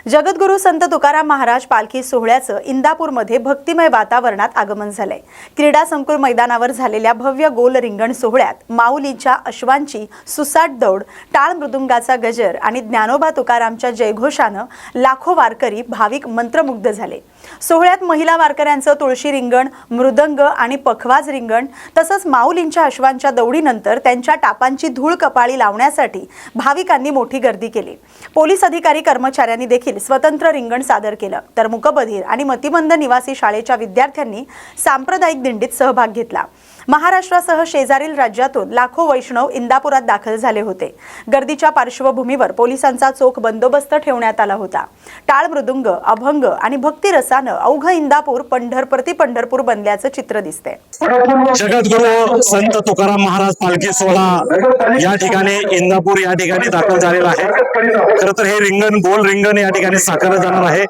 जगद्गुरू संत तुकाराम महाराज पालखी सोहळ्याचं इंदापूरमध्ये भक्तिमय वातावरणात आगमन झालंय। क्रीडा संकुल मैदानावर झालेल्या भव्य गोल रिंगण सोहळ्यात माऊलीच्या अश्वांची सुसाट दौड, टाळ मृदुंगाचा गजर आणि ज्ञानोबा तुकारामच्या जयघोषानं लाखो वारकरी भाविक मंत्रमुग्ध झाले। सोहळ्यात महिला वारकऱ्यांचं तुळशी रिंगण, मृदंग आणि पखवाज रिंगण तसंच माऊलींच्या अश्वांच्या दौडीनंतर त्यांच्या टापांची धूळ कपाळी लावण्यासाठी भाविकांनी मोठी गर्दी केली। पोलीस अधिकारी कर्मचाऱ्यांनी देखील स्वतंत्र रिंगण सादर केलं, तर मूकबधीर आणि मतिमंद निवासी शाळेच्या विद्यार्थ्यांनी सांप्रदायिक दिंडीत सहभाग घेतला। महाराष्ट्रासह शेजारील राज्यातून लाखो वैष्णव इंदापुरात दाखल झाले होते। गर्दीच्या पार्श्वभूमीवर पोलिसांचा चोख बंदोबस्त ठेवण्यात आला होता। टाळ मृदुंग, अभंग आणि भक्तिरसानं अवघ इंदापूर पंढरप्रती पंढरपूर बनल्याचं चित्र दिसतंय। जगद्गुरू संत तुकाराम महाराज पालखी सोहळा या ठिकाणी इंदापूर या ठिकाणी दाखल झालेला आहे। खरं तर हे रिंगण, गोल रिंगण या ठिकाणी साकारलं जाणार आहे।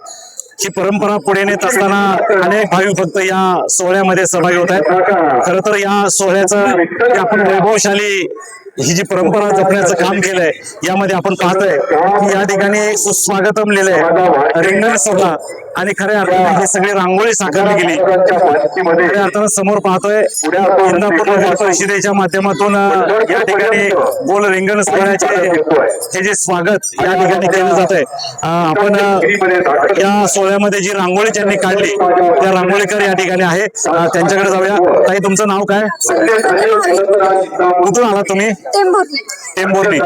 ही परंपरा पुढे नेत असताना अनेक भाविक भक्त या सोहळ्यामध्ये सहभागी होत आहेत। खरं तर या सोहळ्याचं आपण वैभवशाली ही जी परंपरा जपण्याचं काम केलंय, यामध्ये आपण पाहतोय की या ठिकाणी सुस्वागतम लिहिलंय, रिंगण सोहळा आणि खऱ्या अर्थाने ही सगळी रांगोळी साकारली गेली। खऱ्या अर्थानं समोर पाहतोय इंदापूर नगर परिषदेच्या माध्यमातून या ठिकाणी गोल रिंगण सोहळ्याचे हे जे स्वागत या ठिकाणी केलं जात आहे। आपण या सोहळ्यामध्ये जी रांगोळी त्यांनी काढली त्या रांगोळीकर या ठिकाणी आहे, त्यांच्याकडे जाऊया। ताई, तुमचं नाव काय? कुठून आला तुम्ही? टेंभुर्णी।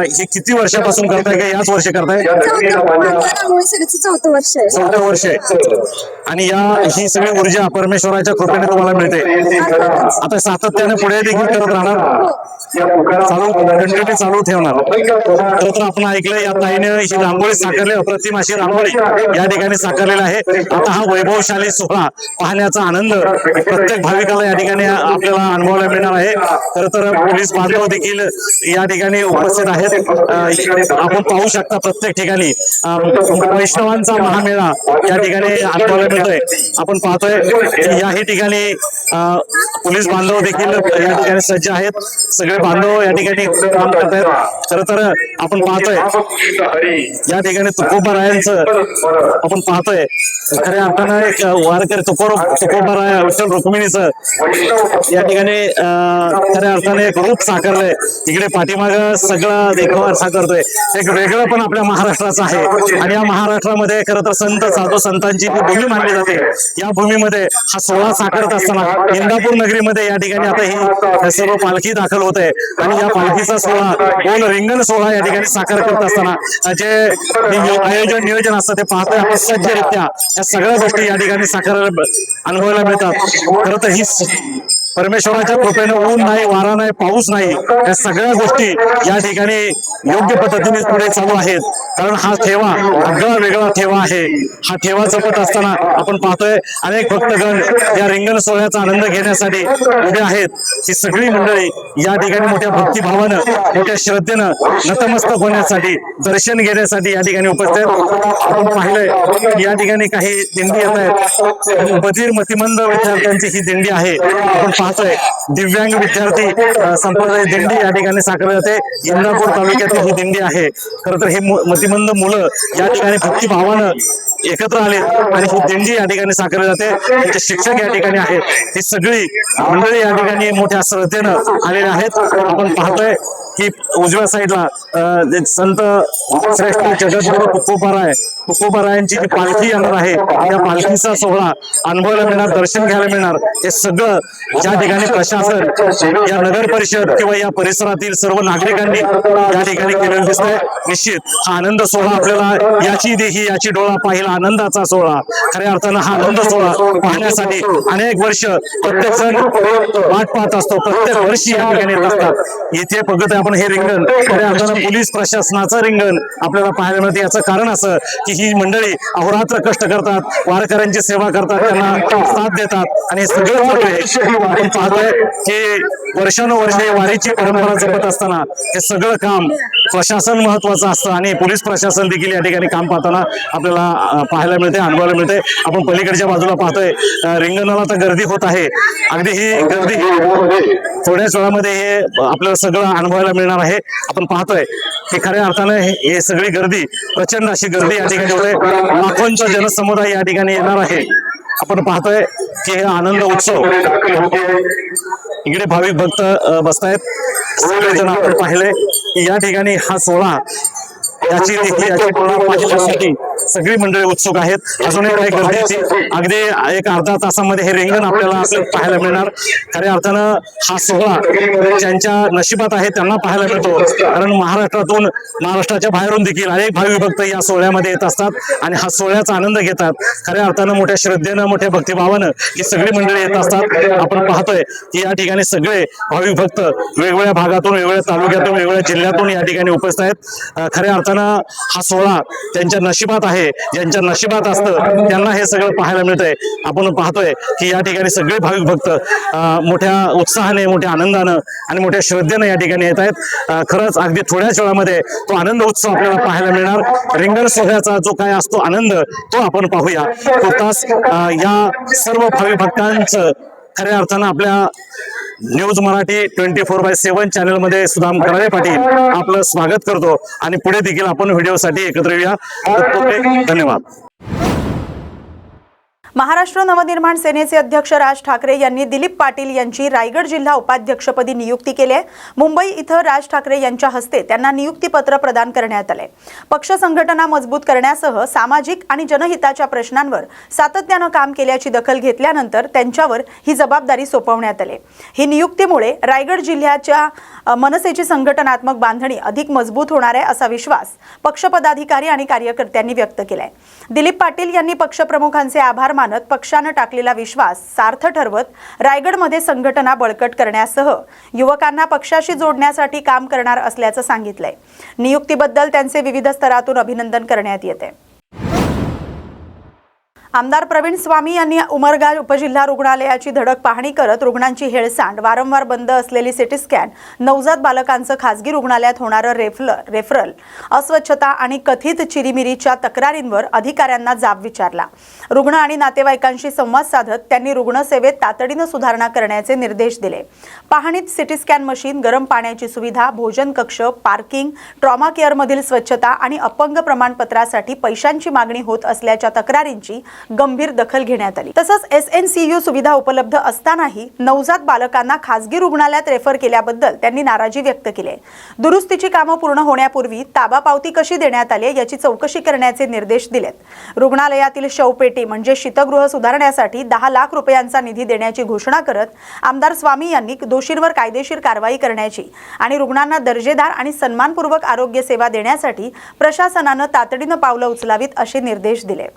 हे किती वर्षापासून करताय का याच वर्षी करताय? चौथं वर्ष आहे। आणि ही सगळी ऊर्जा परमेश्वराच्या कृपेने तुम्हाला मिळते। आता सातत्याने पुढे देखील करत राहणार, कंटिन्यू चालू ठेवणार। तर आपण ऐकलंय या ताईने ही रांगोळी साकारली, अप्रतिम अशी रांगोळी या ठिकाणी साकारलेला आहे। आता हा वैभवशाली सोहळा पाहण्याचा आनंद प्रत्येक भाविकाला या ठिकाणी आपल्याला अनुभवायला मिळणार आहे। खरं तर पोलीस बांधव देखील या ठिकाणी उपस्थित आहेत। आपण पाहू शकता प्रत्येक ठिकाणी वैष्णवांचा महामेळा या ठिकाणी अनुभवायला मिळतोय। आपण पाहतोय याही ठिकाणी पोलीस बांधव देखील या ठिकाणी सज्ज आहेत। सगळे बांधव या ठिकाणी काम करत आहेत। खरं तर आपण पाहतोय या ठिकाणी तुकोबारायांचं आपण पाहतोय खऱ्या अर्थानं एक वारकरी तुकोबाराय विठ्ठल रुक्मिणीचं या ठिकाणी खऱ्या अर्थाने एक रूप साकारलंय। इकडे पाठीमाग सगळं देखावा साकारतोय, एक वेगळं पण आपल्या महाराष्ट्राचं आहे। आणि या महाराष्ट्रामध्ये खरं तर संत साधू संतांची जी भूमी मानली जाते, या भूमीमध्ये हा सोहळा साकारत असताना इंदापूर नगरीमध्ये या ठिकाणी आता ही सर्व पालखी दाखल होत आहे। आणि या पालखीचा सोहळा, गोल रिंगण सोहळा या ठिकाणी साकार करत असताना जे आयोजन नियोजन असतं ते पाहतोय आपण सज्जरित्या या सगळ्या गोष्टी या ठिकाणी साकारायला अनुभवायला मिळतात। खरं तर ही परमेश्वराच्या कृपेनं ऊन नाही, वारा नाही, पाऊस नाही, या सगळ्या गोष्टी या ठिकाणी योग्य पद्धतीने पुढे चालू आहेत। कारण हा ठेवा आगळा वेगळा ठेवा आहे। हा ठेवा जपत असताना आपण पाहतोय अनेक भक्तगण या रिंगण सोहळ्याचा आनंद घेण्यासाठी उभे आहेत। ही सगळी मंडळी या ठिकाणी मोठ्या भक्तिभावानं, मोठ्या श्रद्धेनं नतमस्तक होण्यासाठी, दर्शन घेण्यासाठी या ठिकाणी उपस्थित आहेत। आपण पाहिलंय या ठिकाणी काही दिंडी येत आहेत, बधीर मतिमंद विद्यार्थ्यांची ही दिंडी आहे। आपण पाहतोय दिव्यांग विद्यार्थी संप्रदाय दिंडी या ठिकाणी साकारली जाते। इंदापूर तालुक्यातील ही दिंडी आहे। खरं तर हे मतिमंद मुलं या ठिकाणी भक्तिभावानं एकत्र आले आणि ही दिंडी या ठिकाणी साकारली जाते। त्यांचे शिक्षक या ठिकाणी आहेत। ही सगळी मंडळी या ठिकाणी मोठ्या श्रद्धेनं आलेले आहेत। आपण पाहतोय की उजव्या साईडला संत श्रेष्ठ जगद्गुरू तुकोबारायांची जी पालखी येणार आहे, या पालखीचा सोहळा अनुभवायला मिळणार, दर्शन घ्यायला मिळणार। हे सगळं ज्या ठिकाणी प्रशासन, या नगर परिषद किंवा या परिसरातील सर्व नागरिकांनी या ठिकाणी केलेलं दिसतंय। निश्चित हा आनंद सोहळा आपल्याला याची देही याची डोळा पाहिला आनंदाचा सोहळा। खऱ्या अर्थानं हा आनंद सोहळा पाहण्यासाठी अनेक वर्ष प्रत्येक जण वाट पाहत असतो, प्रत्येक वर्षी या ठिकाणी येत असतात। इथे बघत आपण हे रिंगण खऱ्या अर्थानं पोलीस प्रशासनाचं रिंगण आपल्याला पाहायला मिळतं। याचं कारण असं की ही मंडळी अहोरात्र कष्ट करतात, वारकऱ्यांची सेवा करतात, त्यांना साथ देतात आणि सगळं आपण पाहतोय की वर्षानुवर्षे वारीची परंपरा जपत असताना हे सगळं काम प्रशासन महत्वाचं असतं आणि पोलीस प्रशासन देखील या ठिकाणी काम पाहताना आपल्याला पाहायला मिळते, अनुभवायला मिळते। आपण पलीकडच्या बाजूला पाहतोय रिंगणाला तर गर्दी होत आहे। अगदी ही गर्दी थोड्याच वेळामध्ये हे आपल्याला सगळं अनुभवायला मिळणार आहे. आपण पाहतोय की खऱ्या अर्थानं हे सगळी गर्दी, प्रचंड अशी गर्दी या ठिकाणी होते. लाखोंचा जनसमुदाय या ठिकाणी येणार आहे. आपण पाहतोय की हे आनंद उत्सव, इकडे भाविक भक्त बसतायत. सगळेजण आपण पाहिले की या ठिकाणी हा सोहळा याची पाहण्यासाठी सगळी मंडळी उत्सुक आहेत. अजूनही काही गर्दीची अगदी एक अर्धा तासामध्ये हे रिंगण आपल्याला पाहायला मिळणार. खऱ्या अर्थानं हा सोहळा ज्यांच्या नशिबात आहे त्यांना पाहायला मिळतो, कारण महाराष्ट्राच्या बाहेरून देखील अनेक भाविक भक्त या सोहळ्यामध्ये येत असतात आणि हा सोहळ्याचा आनंद घेतात. खऱ्या अर्थानं मोठ्या श्रद्धेनं, मोठ्या भक्तिभावानं ही सगळी मंडळी येत असतात. आपण पाहतोय की या ठिकाणी सगळे भाविक भक्त वेगवेगळ्या भागातून, वेगवेगळ्या तालुक्यातून, वेगवेगळ्या जिल्ह्यातून या ठिकाणी उपस्थित आहेत. खऱ्या अर्थानं हा सोहळा त्यांच्या नशिबात आहे, ज्यांच्या नशिबात असतं त्यांना हे सगळं पाहायला मिळतंय. आपण पाहतोय की या ठिकाणी सगळे भाविक भक्त मोठ्या उत्साहाने, मोठ्या आनंदानं आणि मोठ्या श्रद्धेनं या ठिकाणी येत आहेत. खरंच अगदी थोड्याच वेळामध्ये तो आनंद उत्सव आपल्याला पाहायला मिळणार. रिंगण सोहळ्याचा जो काय असतो आनंद तो आपण पाहूया. तुर्तास या सर्व भाविक भक्तांचं खऱ्या अर्थानं आपल्या न्यूज मराठी 24/7 चॅनल मध्ये सुदाम कराळे पाटील आपलं स्वागत करतो आणि पुढे देखील आपण व्हिडिओसाठी एकत्र येऊया. धन्यवाद. महाराष्ट्र नवनिर्माण सेनेचे अध्यक्ष राज ठाकरे यांनी दिलीप पाटील यांची रायगड जिल्हा उपाध्यक्षपदी नियुक्ती केली आहे. मुंबई इथं राज ठाकरे यांच्या हस्ते त्यांना नियुक्तीपत्र प्रदान करण्यात आले. पक्ष संघटना मजबूत करण्यासह सामाजिक आणि जनहिताच्या प्रश्नांवर सातत्यानं काम केल्याची दखल घेतल्यानंतर त्यांच्यावर ही जबाबदारी सोपवण्यात आली. ही नियुक्तीमुळे रायगड जिल्ह्याच्या मनसेची संघटनात्मक बांधणी अधिक मजबूत होणार आहे असा विश्वास पक्ष पदाधिकारी आणि कार्यकर्त्यांनी व्यक्त केलाय. दिलीप पाटील यांनी पक्षप्रमुखांचे आभार मानत पक्षानं टाकलेला विश्वास सार्थ ठरवत रायगडमध्ये संघटना बळकट करण्यासह युवकांना पक्षाशी जोडण्यासाठी काम करणार असल्याचं सांगितलंय. नियुक्तीबद्दल त्यांचे विविध स्तरातून अभिनंदन करण्यात येते. आमदार प्रवीण स्वामी यांनी उमरगा उपजिल्हा रुग्णालयाची धडक पाहणी करत रुग्णांची हेळसांड, वारंवार बंद असलेली सिटी स्कॅन, नवजात बालकांचं खासगी रुग्णालयात होणारं रेफरल, अस्वच्छता आणि कथित चिरीमिरीच्या तक्रारींवर अधिकाऱ्यांना जाब विचारला. रुग्ण आणि नातेवाईकांशी संवाद साधत त्यांनी रुग्णसेवेत तातडीनं सुधारणा करण्याचे निर्देश दिले. पाहणीत सिटी स्कॅन मशीन, गरम पाण्याची सुविधा, भोजन कक्ष, पार्किंग, ट्रॉमा केअरमधील स्वच्छता आणि अपंग प्रमाणपत्रासाठी पैशांची मागणी होत असल्याच्या तक्रारींची गंभीर दखल घेण्यात आली. तसंच SNCU सुविधा उपलब्ध असतानाही नवजात बालकांना खासगी रुग्णालयात रेफर केल्याबद्दल त्यांनी नाराजी व्यक्त केली. दुरुस्तीची कामं पूर्ण होण्यापूर्वी ताबा पावती कशी देण्यात आली याची चौकशी करण्याचे निर्देश दिलेत. रुग्णालयातील शवपेटी म्हणजे शीतगृह सुधारण्यासाठी 10 लाख रुपयांचा निधी देण्याची घोषणा करत आमदार स्वामी यांनी दोषींवर कायदेशीर कारवाई करण्याची आणि रुग्णांना दर्जेदार आणि सन्मानपूर्वक आरोग्य सेवा देण्यासाठी प्रशासनानं तातडीनं पावलं उचलावीत असे निर्देश दिले.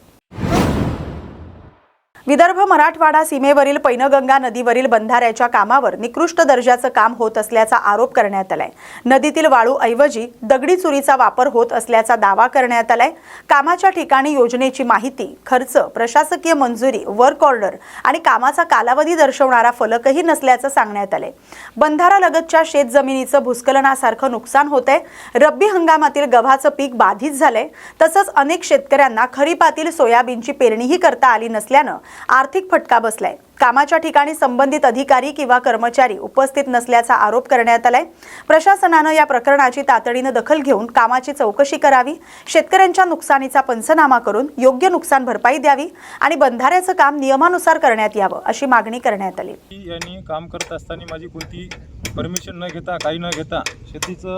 विदर्भ मराठवाडा सीमेवरील पैनगंगा नदीवरील बंधाऱ्याच्या कामावर निकृष्ट दर्जाचं काम होत असल्याचा आरोप करण्यात आलाय. नदीतील वाळूऐवजी दगडी चुरीचा वापर होत असल्याचा दावा करण्यात आलाय. कामाच्या ठिकाणी योजनेची माहिती, खर्च, प्रशासकीय मंजुरी, वर्क ऑर्डर आणि कामाचा कालावधी दर्शवणारा फलकही नसल्याचं सांगण्यात आलंय. बंधारालगतच्या शेतजमिनीचं भूस्खलनासारखं नुकसान होतंय. रब्बी हंगामातील गव्हाचं पीक बाधित झालंय. तसंच अनेक शेतकऱ्यांना खरीपातील सोयाबीनची पेरणीही करता आली नसल्यानं आर्थिक फटका बसलाय. कामाच्या ठिकाणी संबंधित अधिकारी किंवा कर्मचारी उपस्थित नसल्याचा आरोप करण्यात आलाय. प्रशासनानं या प्रकरणाची तातडीनं दखल घेऊन कामाची चौकशी करावी, शेतकऱ्यांच्या नुकसानीचा पंचनामा करून योग्य नुकसान भरपाई द्यावी आणि बंधाऱ्याचं काम नियमानुसार करण्यात यावं अशी मागणी करण्यात आली. यांनी काम करत असताना माझी कोणती परमिशन न घेता, काही न घेता शेतीचं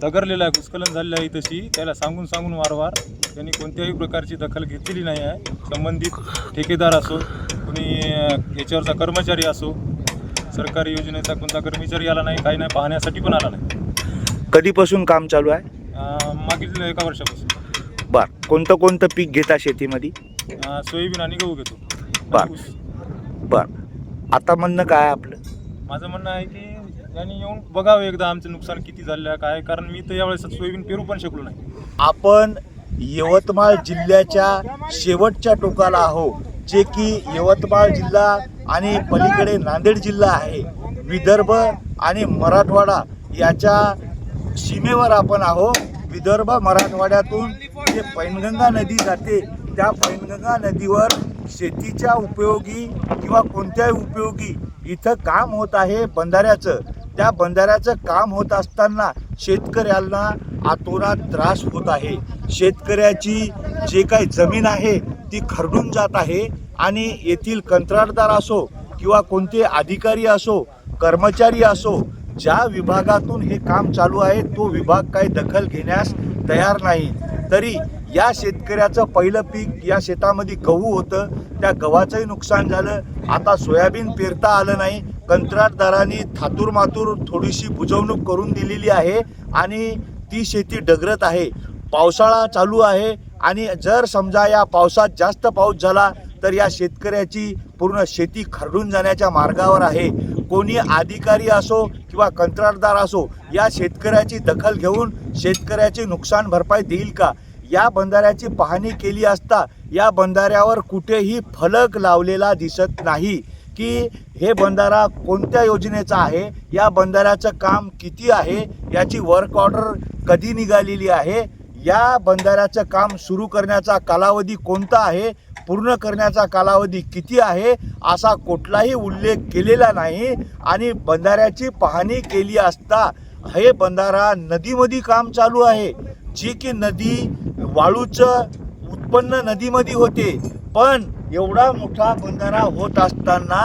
डगरलेलं आहे, भूस्खलन झालेलं आहे, तशी त्याला सांगून वारंवार त्यांनी कोणत्याही प्रकारची दखल घेतलेली नाही आहे. संबंधित ठेकेदार असो, कोणी याच्यावरचा कर्मचारी असो, सरकारी योजनेचा कोणता कर्मचारी आला नाही, काही नाही, पाहण्यासाठी पण आला नाही. कधीपासून काम चालू आहे? मागील 1 वर्षापासून. कोणतं पीक घेता शेतीमध्ये? सोयाबीन आणि गहू घेतो. आता म्हणणं काय आपलं? माझं म्हणणं आहे की यांनी येऊन बघावं एकदा आमचं नुकसान किती झालं आहे काय, कारण मी तर यावेळेस सोयाबीन पेरू पण शकलो नाही. आपण यवतमाळ जिल्ह्याच्या शेवटच्या टोकाला आहोत, जे की यवतमाळ जिल्हा आणि पलीकडे नांदेड जिल्हा आहे. विदर्भ आणि मराठवाडा याच्या सीमेवर आपण आहोत. विदर्भ मराठवाड्यातून जे पैनगंगा नदी जाते, त्या पैनगंगा नदीवर शेतीच्या उपयोगी किंवा कोणत्याही उपयोगी इथं काम होत आहे बंधाऱ्याचं. त्या बंधाऱ्याचं काम होत असताना शेतकऱ्यांना अतोनात त्रास होत आहे. शेतकऱ्याची जे काही जमीन आहे ती खरडून जात आहे आणि येथील कंत्राटदार असो किंवा कोणते अधिकारी असो, कर्मचारी असो, ज्या विभागातून हे काम चालू आहे तो विभाग काही दखल घेण्यास तयार नाही. तरी या शेतकऱ्याचं पहिलं पीक या शेतामध्ये गहू होतं, त्या गव्हाचंही नुकसान झालं. आता सोयाबीन पेरता आलं नाही. कंत्राटदारांनी थातूर मातूर थोडीशी बुजवणूक करून दिलेली आहे आणि ती शेती डगरत आहे. पावसाळा चालू आहे आणि जर समजा या पावसात जास्त पाऊस झाला तर या शेतकऱ्याची पूर्ण शेती खरडून जाण्याच्या मार्गावर आहे. कोणी अधिकारी असो किंवा कंत्राटदार असो या शेतकऱ्याची दखल घेऊन शेतकऱ्याची नुकसान भरपाई देईल का? या बंधाऱ्याची पाहणी केली असता या बंधाऱ्यावर कुठेही फलक लावलेला दिसत नाही की हे बंधारा कोणत्या योजनेचा आहे, या बंधाऱ्याचं काम किती आहे, याची वर्क ऑर्डर कधी निघालेली आहे, या बंधाऱ्याचं काम सुरू करण्याचा कालावधी कोणता आहे, पूर्ण करण्याचा कालावधी किती आहे, असा कुठलाही उल्लेख केलेला नाही. आणि बंधाऱ्याची पाहणी केली असता हे बंधारा नदीमध्ये काम चालू आहे, जी की नदी वाळूचं उत्पन्न नदीमध्ये होते. पण एवढा मोठा बंधारा होत असताना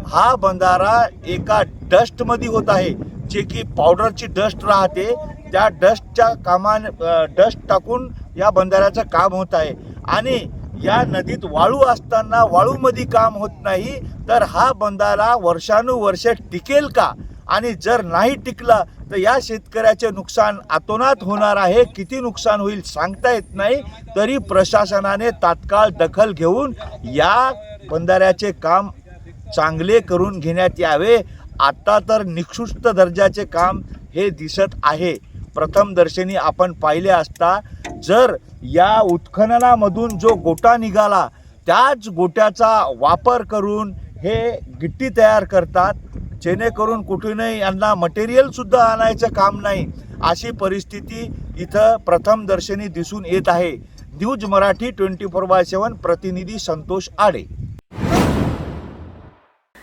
हा बंधारा एका डस्टमध्ये होत आहे, जे की पावडरची डस्ट राहते, त्या डस्टच्या डस्ट टाकून या बंधाऱ्याचं काम होत आहे. आणि या नदीत वाळू असताना वाळूमध्ये काम होत नाही तर हा बंधारा वर्षानुवर्ष टिकेल का? आणि जर नाही टिकला तर या शेतकऱ्याचे नुकसान अतोनात होणार आहे. किती नुकसान होईल सांगता येत नाही. तरी प्रशासनाने तात्काळ दखल घेऊन या बंधाऱ्याचे काम चांगले करून घेण्यात यावे. आता तर निकृष्ट दर्जाचे काम हे दिसत आहे. प्रथमदर्शनी आपण पाहिले असता जर या उत्खननामधून जो गोटा निघाला त्याच गोट्याचा वापर करून हे गिट्टी तयार करतात, जेणेकरून कुठूनही यांना मटेरियलसुद्धा आणायचं काम नाही. अशी परिस्थिती इथं प्रथमदर्शनी दिसून येत आहे. न्यूज मराठी 24/7 प्रतिनिधी संतोष आडे.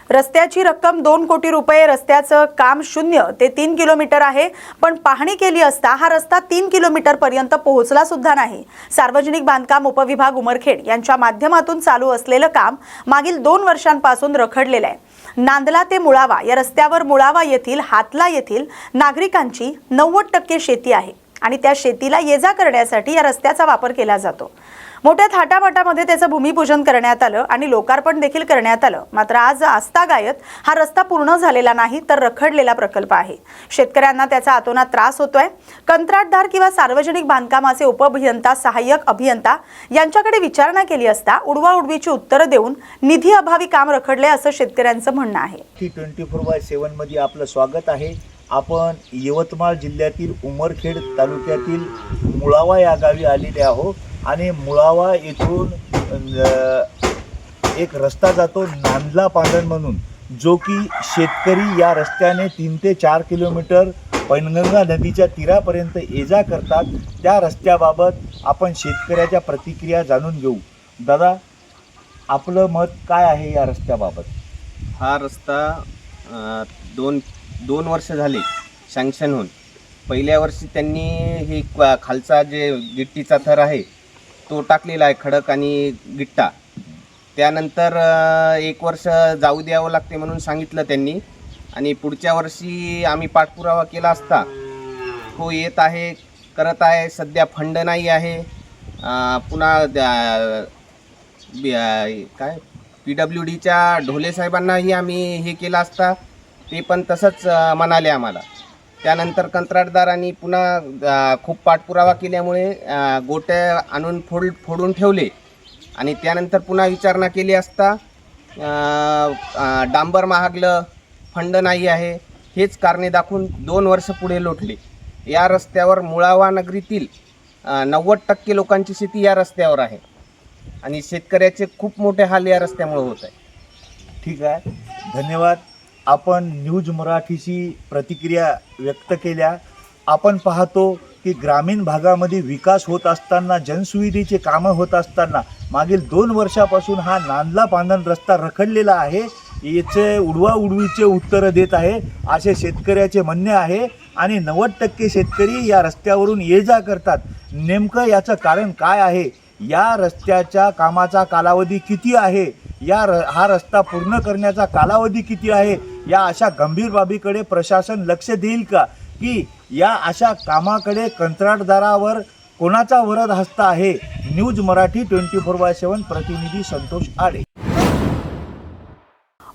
रस्त्याची रक्कम 2 कोटी रुपये, रस्त्याचं काम 0 ते 3 किलोमीटर आहे, पण पाहणी केली असता हा रस्ता 3 किलोमीटर पर्यंत पोहोचला सुद्धा नाही. सार्वजनिक बांधकाम उपविभाग उमरखेड यांच्या माध्यमातून चालू असलेलं काम मागील 2 वर्षांपासून रखडलेलं आहे. नांदला ते मुळावा या रस्त्यावर मुळावा येथील हातला येथील नागरिकांची 90% शेती आहे आणि त्या शेतीला ये-जा करण्यासाठी या रस्त्याचा वापर केला जातो. मोठ्या थाटामाटामध्ये त्याचं भूमिपूजन करण्यात आलं आणि लोकार्पण देखील करण्यात आलं. मात्र आज आस्तागायत हा रस्ता पूर्ण झालेला नाही तर रखडलेला प्रकल्प आहे. शेतकऱ्यांना त्याचा अतोनात त्रास होतोय. कंत्राटदार किंवा सार्वजनिक बांधकामाचे उपअभियंता, सहाय्यक अभियंता यांच्याकडे विचारणा केली असता उडवाउडवीची उत्तरं देऊन निधी अभावी काम रखडले असं शेतकऱ्यांचं म्हणणं आहे. 24/7 मध्ये आपलं स्वागत आहे. आपण यवतमाळ जिल्ह्यातील उमरखेड तालुक्यातील मुळावा या गावी आलेले आहोत आणि मुळावा येथून एक रस्ता जातो नांदला पांढण म्हणून, जो की शेतकरी या रस्त्याने 3 ते 4 किलोमीटर पैनगंगा नदीच्या तीरापर्यंत ये-जा करतात. त्या रस्त्याबाबत आपण शेतकऱ्याच्या प्रतिक्रिया जाणून घेऊ. दादा, आपलं मत काय आहे या रस्त्याबाबत? हा रस्ता दोन वर्ष झाले सँक्शन होऊन. पहिल्या वर्षी त्यांनी हे खालचा जे गिट्टीचा थर आहे तो टाकलेला आहे, खडक आणि गिट्टा. त्यानंतर 1 वर्ष जाऊ द्यावं लागते म्हणून सांगितलं त्यांनी आणि पुढच्या वर्षी आम्ही पाठपुरावा केला असता तो येत आहे, करत आहे. सध्या फंड नाही आहे. पुन्हा काय PWDच्या ढोले साहेबांनाही आम्ही हे केलं असता, ते पण तसंच म्हणाले आम्हाला. त्यानंतर कंत्राटदारांनी पुन्हा खूप पाठपुरावा केल्यामुळे गोट्या आणून फोडून ठेवले आणि त्यानंतर पुन्हा विचारणा केली असता डांबर महागलं, फंड नाही आहे, हेच कारणे दाखवून 2 वर्ष पुढे लोटले. या रस्त्यावर मुळावा नगरीतील 90% लोकांची शेती या रस्त्यावर आहे आणि शेतकऱ्याचे खूप मोठे हाल या रस्त्यामुळे होत आहे. ठीक आहे, धन्यवाद. आपण न्यूज मराठीशी प्रतिक्रिया व्यक्त केल्या. आपण पाहतो की ग्रामीण भागामध्ये विकास होत असताना, जनसुविधेचे कामं होत असताना मागील 2 वर्षापासून हा नांदला पांढण रस्ता रखडलेला आहे. याचे उडवाउडवीचे उत्तरं देत आहे असे शेतकऱ्याचे म्हणणे आहे. आणि 90% शेतकरी या रस्त्यावरून ये जा करतात. नेमकं याचं कारण काय आहे? या रस्त्याच्या कामाचा कालावधी किती आहे? हा रस्ता पूर्ण करण्याचा कालावधी किती आहे? या अशा गंभीर बाबीकडे प्रशासन लक्ष देईल का? की या अशा कामाकडे कंत्राटदारावर कोणाचा वरद हस्त आहे? न्यूज मराठी 24/7 प्रतिनिधी संतोष आडे.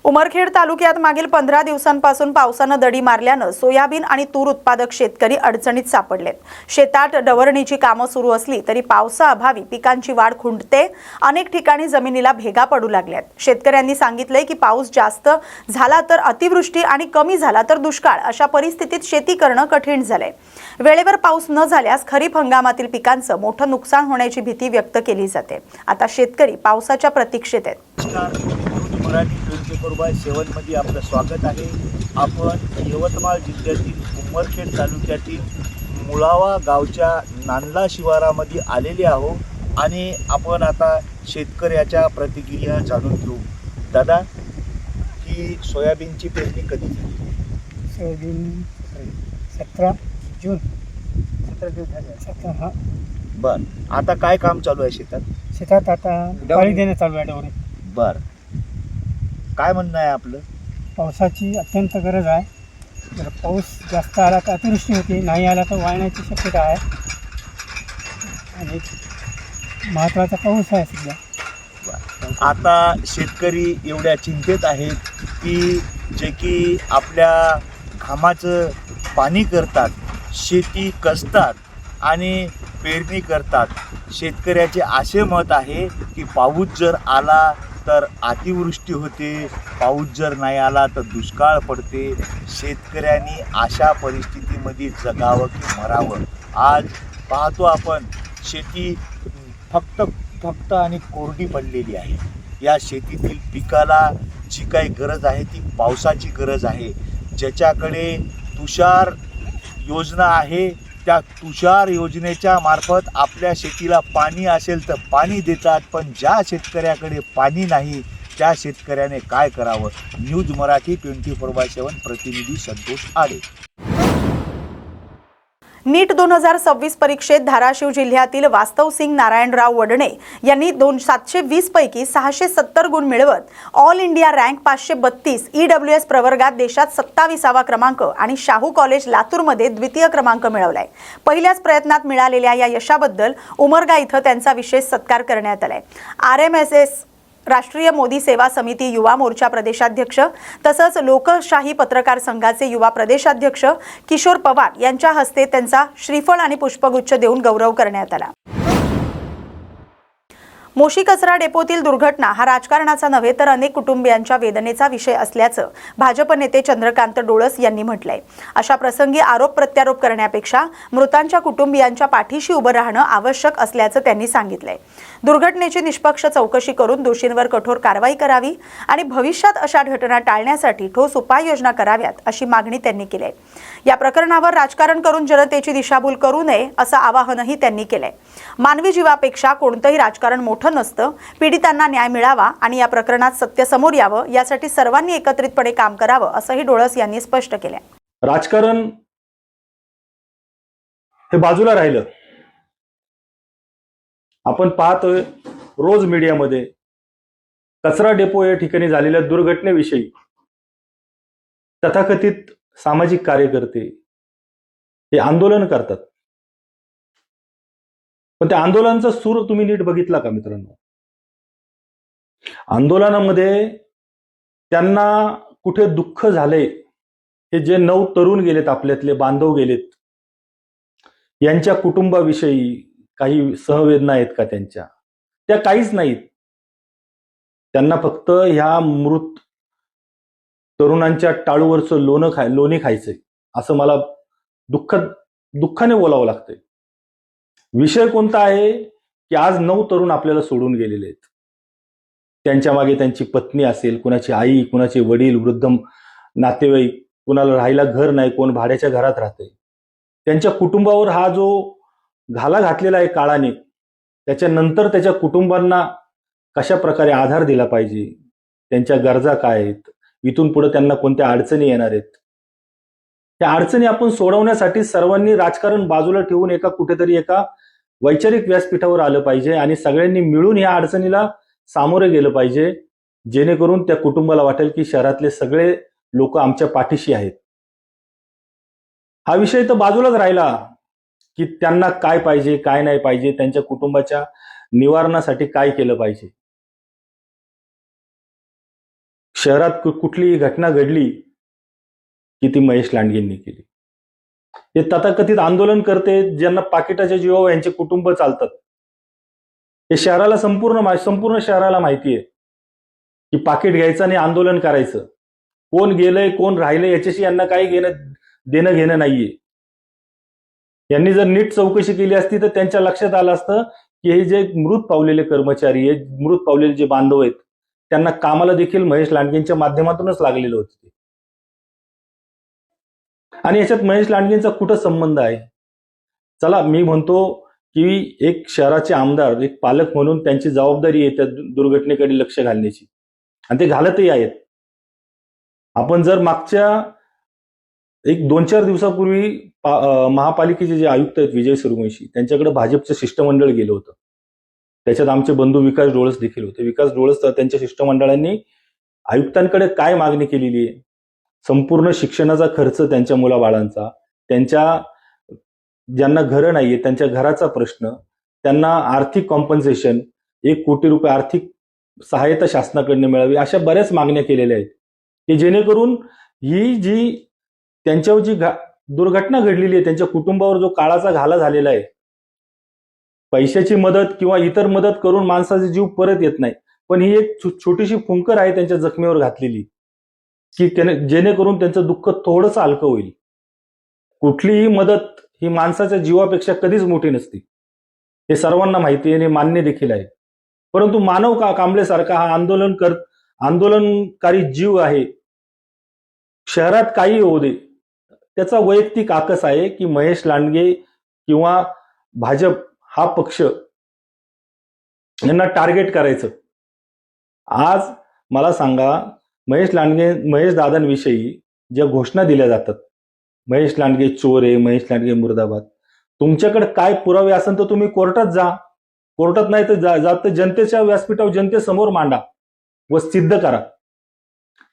उमरखेड तालुक्यात मागील 15 दिवसांपासून पावसानं दडी मारल्यानं सोयाबीन आणि तूर उत्पादक शेतकरी अडचणीत सापडलेत. शेतात डवरणीची कामं सुरू असली तरी पावसाअभावी पिकांची वाढ खुंटते. अनेक ठिकाणी जमिनीला भेगा पडू लागल्यात. शेतकऱ्यांनी सांगितलंय की पाऊस जास्त झाला तर अतिवृष्टी आणि कमी झाला तर दुष्काळ अशा परिस्थितीत शेती करणं कठीण झालंय. वेळेवर पाऊस न झाल्यास खरीप हंगामातील पिकांचं मोठं नुकसान होण्याची भीती व्यक्त केली जाते. आता शेतकरी पावसाच्या प्रतीक्षेत आहेत. मराठी 24/7 मध्ये आपलं स्वागत आहे. आपण यवतमाळ जिल्ह्यातील उमरखेड तालुक्यातील मुळावा गावच्या नांदला शिवारामध्ये आलेले आहोत आणि आपण आता शेतकऱ्याच्या प्रतिक्रिया जाणून घेऊ. दादा, ही सोयाबीनची पेरणी कधी झाली? सोयाबीन 17 जून झाले. 17 हा. बर, आता काय काम चालू आहे शेतात? शेतात आता पाणी देणं चालू आहे. डवरे बर, काय म्हणणं आहे आपलं? पावसाची अत्यंत गरज आहे. जर पाऊस जास्त आला तर अतिवृष्टी होती, नाही आला तर वाळण्याची शक्यता आहे. आणि महत्त्वाचा पाऊस आहे सध्या. आता शेतकरी एवढ्या चिंतेत आहेत की जे की आपल्या घामाचं पाणी करतात, शेती कसतात आणि पेरणी करतात. शेतकऱ्याचे असे मत आहे की पाऊस जर आला तर अतिवृष्टी होते, पाऊस जर नाही आला तर दुष्काळ पडते. शेतकऱ्यांनी अशा परिस्थितीमध्ये जगावं की मरावं? आज पाहतो आपण शेती फक्त आणि कोरडी पडलेली आहे. या शेतीतील पिकाला जी काही गरज आहे ती पावसाची गरज आहे. ज्याच्याकडे तुषार योजना आहे त्या तुषार योजनेच्या मार्फत आपल्या शेतीला पाणी असेल तर पाणी देतात. पण ज्या शेतकऱ्याकडे पाणी नाही त्या शेतकऱ्याने काय करावं? न्यूज मराठी 24/7 प्रतिनिधी संतोष आडे. नीट 2026 परीक्षेत धाराशिव जिल्ह्यातील वास्तवसिंग नारायणराव वडणे यांनी 720 पैकी 670 गुण मिळवत ऑल इंडिया रँक 532, EWS प्रवर्गात देशात 27वा क्रमांक आणि शाहू कॉलेज लातूरमध्ये द्वितीय क्रमांक मिळवलाय. पहिल्याच प्रयत्नात मिळालेल्या या यशाबद्दल उमरगा इथं त्यांचा विशेष सत्कार करण्यात आलाय. RMSS राष्ट्रीय मोदी सेवा समिती युवा मोर्चा प्रदेशाध्यक्ष तसंच लोकशाही पत्रकार संघाचे युवा प्रदेशाध्यक्ष किशोर पवार यांच्या हस्ते त्यांचा श्रीफळ आणि पुष्पगुच्छ देऊन गौरव करण्यात आला. मोशी कचरा डेपोतील दुर्घटना हा राजकारणाचा नव्हे तर अनेक कुटुंबियांच्या वेदनेचा विषय असल्याचं भाजप नेते चंद्रकांत डोळस यांनी म्हटलंय. अशा प्रसंगी आरोप प्रत्यारोप करण्यापेक्षा मृतांच्या कुटुंबियांच्या पाठीशी उभं राहणं आवश्यक असल्याचं त्यांनी सांगितलंय. दुर्घटनेची निष्पक्ष चौकशी करून दोषींवर कठोर कारवाई करावी आणि भविष्यात अशा घटना टाळण्यासाठी ठोस उपाययोजना कराव्यात अशी मागणी त्यांनी केली आहे. या प्रकरणावर राजकारण करून जनतेची दिशाभूल करू नये असं आवाहनही त्यांनी केलंय. मानवी जीवापेक्षा कोणतंही राजकारण मोठं नसतं. पीडितांना न्याय मिळावा आणि या प्रकरणात सत्य समोर यावं यासाठी सर्वांनी एकत्रितपणे काम करावं असंही डोळस यांनी स्पष्ट केलंय. राजकारण हे बाजूला राहिलं. आपण पाहतोय रोज मीडियामध्ये कचरा डेपो या ठिकाणी झालेल्या दुर्घटनेविषयी तथाकथित सामाजिक कार्यकर्ते हे आंदोलन करतात. पण त्या आंदोलनाचा सूर तुम्ही नीट बघितला का मित्रांनो? आंदोलनामध्ये त्यांना कुठे दुःख झाले, हे जे 9 तरुण गेलेत, आपल्यातले बांधव गेलेत, यांच्या कुटुंबाविषयी काही सहवेदना आहेत का त्यांच्या? त्या काहीच नाहीत. त्यांना फक्त ह्या मृत तरुणांच्या टाळूवरचं लोणी खायचंय असं मला दुःखाने बोलावं लागतंय. विषय कोणता आहे की आज 9 तरुण आपल्याला सोडून गेलेले आहेत. त्यांच्या मागे त्यांची पत्नी असेल, कुणाची आई, कुणाचे वडील, वृद्ध नातेवाईक, कुणाला राहायला घर नाही, कोण भाड्याच्या घरात राहते. त्यांच्या कुटुंबावर हा जो घाला घातलेला आहे काळाने, त्याच्यानंतर त्याच्या कुटुंबांना कशा प्रकारे आधार दिला पाहिजे, त्यांच्या गरजा काय आहेत, इथून पुढे त्यांना कोणत्या अडचणी येणार आहेत, त्या अडचणी आपण सोडवण्यासाठी सर्वांनी राजकारण बाजूला ठेवून कुठेतरी एका वैचारिक व्यासपीठावर आलं पाहिजे आणि सगळ्यांनी मिळून या अडचणीला सामोरे गेलं पाहिजे, जेणेकरून त्या कुटुंबाला वाटेल की शहरातले सगळे लोक आमच्या पाठीशी आहेत. हा विषय तर बाजूलाच राहिला की त्यांना काय पाहिजे, काय नाही पाहिजे, त्यांच्या कुटुंबाच्या निवारणासाठी काय केलं पाहिजे. शहरात कुठलीही घटना घडली की ती महेश लांडगेंनी केली. हे तथाकथित आंदोलन करते ज्यांना पाकिटाच्या जीवावर यांचे कुटुंब चालतात. हे शहराला संपूर्ण शहराला माहिती आहे की पाकिट घ्यायचं आणि आंदोलन करायचं. कोण गेलंय कोण राहिलंय याच्याशी यांना काही देणं घेणं नाहीये. यांनी जर नीट चौकशी केली असती तर त्यांच्या लक्षात आलं असतं की हे जे मृत पावलेले कर्मचारी आहेत, मृत पावलेले जे बांधव आहेत, त्यांना कामाला देखील महेश लांडगेंच्या माध्यमातूनच लागलेलं होतं. आणि याच्यात महेश लांडगेंचा कुठं संबंध आहे? चला, मी म्हणतो की एक शहराचे आमदार, एक पालक म्हणून त्यांची जबाबदारी आहे त्या दुर्घटनेकडे लक्ष घालण्याची, आणि ते घालतही आहेत. आपण जर मागच्या 2-4 दिवसापूर्वी महापालिकेचे जे आयुक्त आहेत विजय सूर्यवंशी, त्यांच्याकडे भाजपचं शिष्टमंडळ गेलं होतं. त्याच्यात आमचे बंधू विकास डोळस देखील होते. विकास डोळस त्यांच्या शिष्टमंडळांनी आयुक्तांकडे काय मागणी केलेली आहे? संपूर्ण शिक्षणाचा खर्च त्यांच्या मुलाबाळांचा, त्यांच्या ज्यांना घरं नाहीये त्यांच्या घराचा प्रश्न, त्यांना आर्थिक कॉम्पन्सेशन, 1 कोटी रुपये आर्थिक सहायता शासनाकडनं मिळावी, अशा बऱ्याच मागण्या केलेल्या आहेत की जेणेकरून ही जी त्यांच्यावर जी दुर्घटना घडलेली आहे, त्यांच्या कुटुंबावर जो काळाचा घाला झालेला आहे, पैशाची मदत किंवा इतर मदत करून माणसाचा जीव परत येत नाही, पण ही एक छोटीशी फुंकर आहे त्यांच्या जखमेवर घातलेली की जेणेकरून त्यांचं दुःख थोडंसं हलकं होईल. कुठलीही मदत ही माणसाच्या जीवापेक्षा कधीच मोठी नसते, हे सर्वांना माहिती आहे आणि मान्य देखील आहे. परंतु मानव कांबळेसारखा हा आंदोलनकारी जीव आहे. शहरात काही होऊ दे, त्याचा वैयक्तिक आकस आहे की महेश लांडगे किंवा भाजप हा पक्ष यांना टार्गेट करायचं. आज मला सांगा, महेश दादांविषयी ज्या घोषणा दिल्या जातात, महेश लांडगे चोर आहे, महेश लांडगे मुर्दाबाद, तुमच्याकडे काय पुरावे असेल तर तुम्ही कोर्टात जा. कोर्टात नाही तर जात जनतेच्या व्यासपीठावर जनतेसमोर मांडा व सिद्ध करा.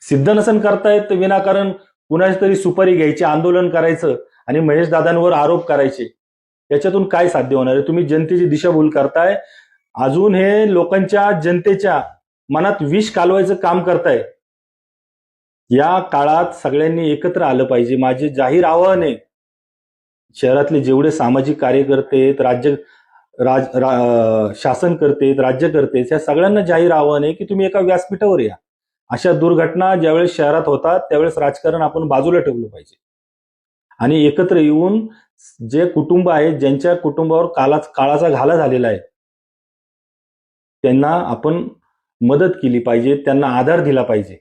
सिद्ध नसन करतायत तर विनाकारण कुणाची तरी सुपारी घ्यायची, आंदोलन करायचं आणि महेश दादांवर आरोप करायचे. याच्यातून काय साध्य होणार आहे? तुम्ही जनतेची दिशाभूल करताय. अजून हे लोकांच्या, जनतेच्या मनात विष कालवायचं काम करताय. या काळात सगळ्यांनी एकत्र आलं पाहिजे. माझे जाहीर आवाहन आहे, शहरातले जेवढे सामाजिक कार्यकर्ते आहेत, शासनकर्ते आहेत, राज्यकर्ते आहेत, या सगळ्यांना जाहीर आवाहन आहे की तुम्ही एका व्यासपीठावर या. अशा दुर्घटना ज्यावेळेस शहरात होतात त्यावेळेस राजकारण आपण बाजूला ठेवलं पाहिजे आणि एकत्र येऊन जे कुटुंब आहेत, ज्यांच्या कुटुंबावर काळाचा घाला झालेला आहे, त्यांना आपण मदत केली पाहिजे, त्यांना आधार दिला पाहिजे.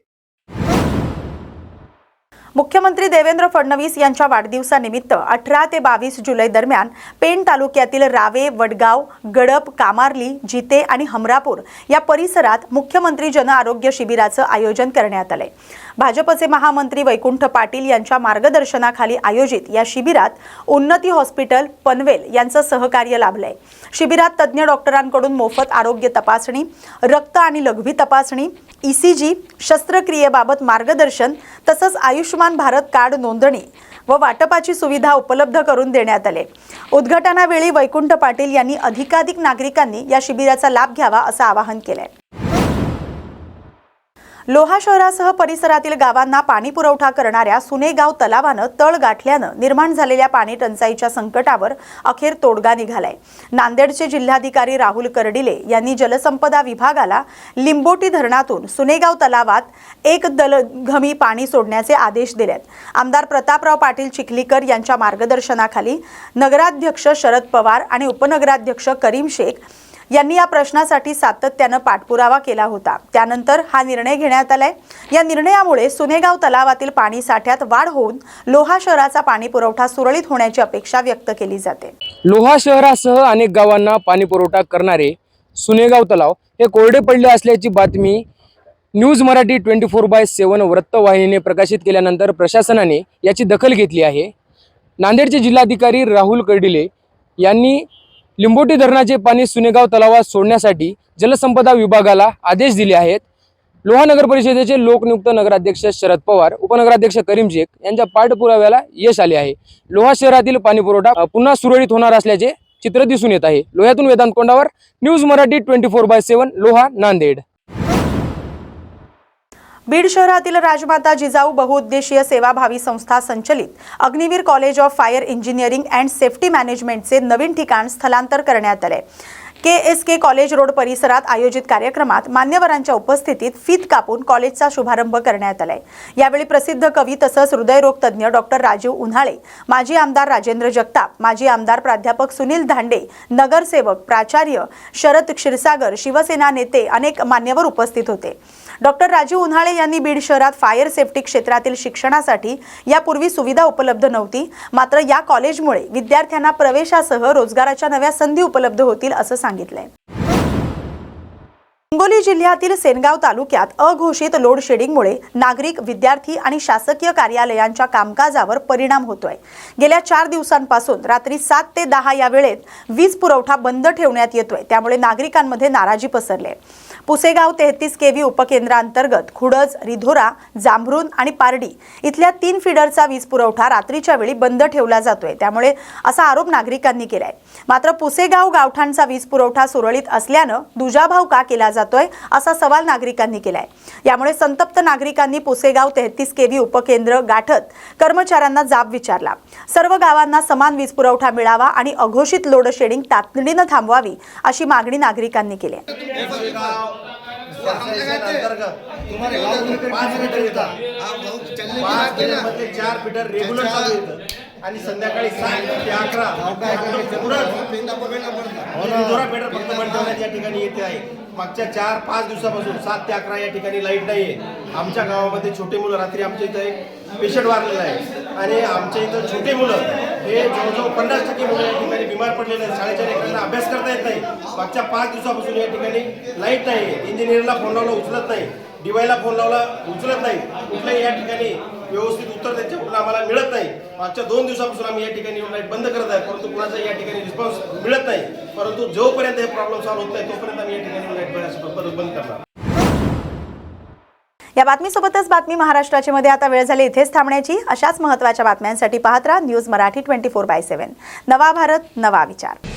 मुख्यमंत्री देवेंद्र फडणवीस यांच्या वाढदिवसानिमित्त 18 ते 22 जुलै दरम्यान पेण तालुक्यातील रावे, वडगाव, गडप, कामार्ली, जिते आणि हमरापूर या परिसरात मुख्यमंत्री जन आरोग्य शिबिराचं आयोजन करण्यात आलंय. भाजपचे महामंत्री वैकुंठ पाटील यांच्या मार्गदर्शनाखाली आयोजित या शिबिरात उन्नती हॉस्पिटल पनवेल यांचं सहकार्य लाभलंय. शिबिरात तज्ज्ञ डॉक्टरांकडून मोफत आरोग्य तपासणी, रक्त आणि लघवी तपासणी, ECG, शस्त्रक्रियेबाबत मार्गदर्शन तसंच आयुष्यमान भारत कार्ड नोंदणी व वाटपाची सुविधा उपलब्ध करून देण्यात आले. उद्घाटनावेळी वैकुंठ पाटील यांनी अधिकाधिक नागरिकांनी या शिबिराचा लाभ घ्यावा असं आवाहन केलंय. लोहा शहरासह परिसरातील गावांना पाणी पुरवठा करणाऱ्या सुनेगाव तलावानं तळ गाठल्यानं निर्माण झालेल्या पाणी टंचाईच्या संकटावर अखेर तोडगा निघालाय. नांदेडचे जिल्हाधिकारी राहुल कर्डिले यांनी जलसंपदा विभागाला लिंबोटी धरणातून सुनेगाव तलावात एक दलघमी पाणी सोडण्याचे आदेश दिलेत. आमदार प्रतापराव पाटील चिखलीकर यांच्या मार्गदर्शनाखाली नगराध्यक्ष शरद पवार आणि उपनगराध्यक्ष करीम शेख यांनी या प्रश्नासाठी सातत्यानं पाठपुरावा केला होता. त्यानंतर हा निर्णय घेण्यात आलाय. या निर्णयामुळे सुनेगाव तलावातील पाणी साठ्यात वाढ होऊन लोहा शहराचा पाणी पुरवठा सुरळीत होण्याची अपेक्षा व्यक्त केली जाते. लोहा शहरासह अनेक गावांना पाणी पुरवठा करणारे सुनेगाव तलाव हे कोरडे पडले असल्याची बातमी न्यूज मराठी 24/7 वृत्तवाहिनीने प्रकाशित केल्यानंतर प्रशासनाने याची दखल घेतली आहे. नांदेडचे जिल्हाधिकारी राहुल कर्डिले यांनी लिंबोटी धरणाचे पाणी सुनेगाव तलावात सोडण्यासाठी जलसंपदा विभागाला आदेश दिले आहेत. लोहा नगर परिषदेचे लोकनियुक्त नगराध्यक्ष शरद पवार, उपनगराध्यक्ष करीम शेख यांच्या पाठपुराव्याला यश आले आहे. लोहा शहरातील पाणी पुरवठा पुन्हा सुरळीत होणार असल्याचे चित्र दिसून येत आहे. लोह्यातून वेदांत कोंडावर, न्यूज मराठी 24/7 लोहा नांदेड. बीड शहरातील राजमाता जिजाऊ बहुउद्देशीय सेवाभावी संस्था संचलित Agniveer college of fire engineering and safety मॅनेजमेंटचे नवीन ठिकाण स्थलांतर करण्यात आले. KSK कॉलेज रोड परिसरात आयोजित कार्यक्रमात मान्यवरांच्या उपस्थितीत फीत कापून कॉलेजचा शुभारंभ करण्यात आलाय. यावेळी प्रसिद्ध कवी तसंच हृदयरोग तज्ज्ञ डॉक्टर राजीव उन्हाळे, माजी आमदार राजेंद्र जगताप, माजी आमदार प्राध्यापक सुनील धांडे, नगरसेवक प्राचार्य शरद क्षीरसागर, शिवसेना नेते अनेक मान्यवर उपस्थित होते. डॉक्टर राजीव उन्हाळे यांनी बीड शहरात फायर सेफ्टी क्षेत्रातील शिक्षणासाठी यापूर्वी सुविधा उपलब्ध नव्हती, मात्र या कॉलेजमुळे विद्यार्थ्यांना प्रवेशासह रोजगाराच्या नव्या संधी उपलब्ध होतील असं सांगितलंय. हिंगोली जिल्ह्यातील सेनगाव तालुक्यात अघोषित लोड शेडिंगमुळे नागरिक, विद्यार्थी आणि शासकीय कार्यालयांच्या कामकाजावर परिणाम होतोय. गेल्या 4 दिवसांपासून रात्री 7 ते 10 या वेळेत वीज पुरवठा बंद ठेवण्यात येतोय. त्यामुळे नागरिकांमध्ये नाराजी पसरली. पुसेगाव 33 KV उपकेंद्रांतर्गत खुडज, रिधोरा, जांभरुण आणि पारडी इथल्या 3 फीडरचा वीज पुरवठा रात्रीच्या वेळी बंद ठेवला जातोय. त्यामुळे असा आरोप नागरिकांनी केलाय. मात्र पुसेगाव गावठाणचा वीज पुरवठा सुरळीत असल्यानं दुजाभाव का केला जातोय असा सवाल नागरिकांनी केलाय. यामुळे संतप्त नागरिकांनी पुसेगाव 33 KV उपकेंद्र गाठत कर्मचाऱ्यांना जाब विचारला. सर्व गावांना समान वीज पुरवठा मिळावा आणि अघोषित लोड शेडिंग तातडीनं थांबवावी अशी मागणी नागरिकांनी केली आहे. चार फीटर रेग्युलर चालू येतं आणि संध्याकाळी 7 ते 11 रिधोरा फीटर फक्त बंद ठेवण्यात या ठिकाणी येते आहे. मागच्या 4-5 दिवसापासून 7 ते 11 या ठिकाणी लाईट नाही आहे. आमच्या गावामध्ये छोटे मुलं, रात्री आमच्या इथं एक पेशंट वारलेला आहे आणि आमच्या इथं छोटे मुलं हे जवळजवळ 50% मुलं या ठिकाणी बिमार पडलेले आहेत. शाळेच्या लेकरांना अभ्यास करता येत नाही. मागच्या 5 दिवसापासून या ठिकाणी लाईट नाही आहे. इंजिनियरला फोन लावला उचलत नाही, डीवायला फोन लावला उचलत नाही. कुठल्याही या ठिकाणी व्यवस्थित उत्तर त्यांच्याकडून आम्हाला मिळत नाही. मागच्या 2 दिवसापासून आम्ही या ठिकाणी लाईट बंद करत आहे, परंतु कुणाचा या ठिकाणी रिस्पॉन्स मिळत नाही. परंतु जोपर्यंत हे प्रॉब्लेम सॉल्व्ह होत नाही तोपर्यंत आम्ही या ठिकाणी लाईट बंद करणार. या बातमीसोबतच बातमी महाराष्ट्राची मध्ये आता वेळ झाली इथेच थांबण्याची. अशाच महत्त्वाच्या बातम्यांसाठी पाहत राहा न्यूज मराठी 24/7. नवा भारत, नवा विचार.